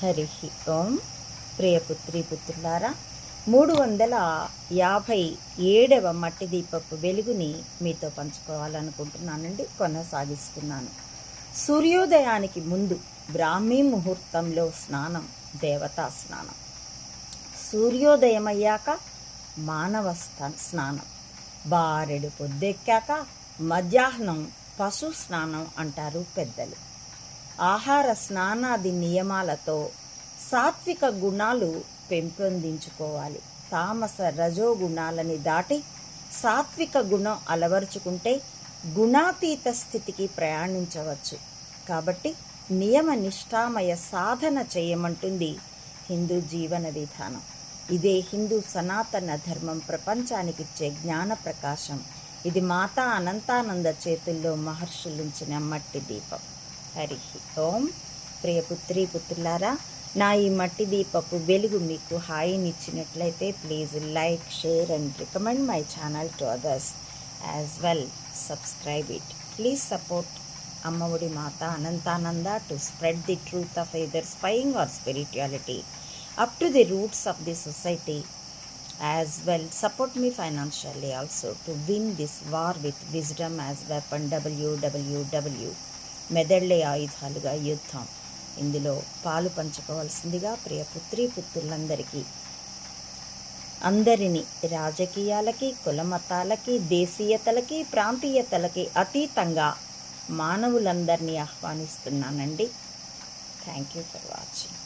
హరి ఓం. ప్రియపుత్రి పుత్రులారా, 357వ మట్టి దీపపు వెలుగుని మీతో పంచుకోవాలనుకుంటున్నానండి. కొనసాగిస్తున్నాను. సూర్యోదయానికి ముందు బ్రాహ్మీ ముహూర్తంలో స్నానం దేవతా స్నానం. సూర్యోదయమయ్యాక మానవ స్నానం. బారెడు పొద్దెక్కాక మధ్యాహ్నం పశు స్నానం అంటారు పెద్దలు. ఆహార స్నానాది నియమాలతో సాత్విక గుణాలు పెంపొందించుకోవాలి. తామస రజో గుణాలని దాటి సాత్విక గుణం అలవరుచుకుంటే గుణాతీత స్థితికి ప్రయాణించవచ్చు. కాబట్టి నియమ నిష్ఠామయ సాధన చేయమంటుంది హిందూ జీవన విధానం. ఇదే హిందూ సనాతన ధర్మం ప్రపంచానికిచ్చే జ్ఞాన ప్రకాశం. ఇది మాతా అనంతానంద చేతుల్లో మహర్షులుంచిన మట్టి దీపం. హరి ఓం. ప్రియపుత్రి పుత్రులారా, నా ఈ మట్టి దీపపు వెలుగు మీకు హాయినిచ్చినట్లయితే please like, share and recommend my channel to others as well. Subscribe it. Please support Ammaodi Mata Anantananda to spread the truth of either spying or spirituality up to the roots of the society. As well, support me financially also to win this war with wisdom as weapon. www. మెదళ్లే ఆయుధాలుగా యుద్ధం. ఇందులో పాలు పంచుకోవాల్సిందిగా ప్రియపుత్రి పుత్రులందరికీ, అందరినీ రాజకీయాలకి, కులమతాలకి, దేశీయతలకి, ప్రాంతీయతలకి అతీతంగా మానవులందరినీ ఆహ్వానిస్తున్నానండి. Thank you for watching.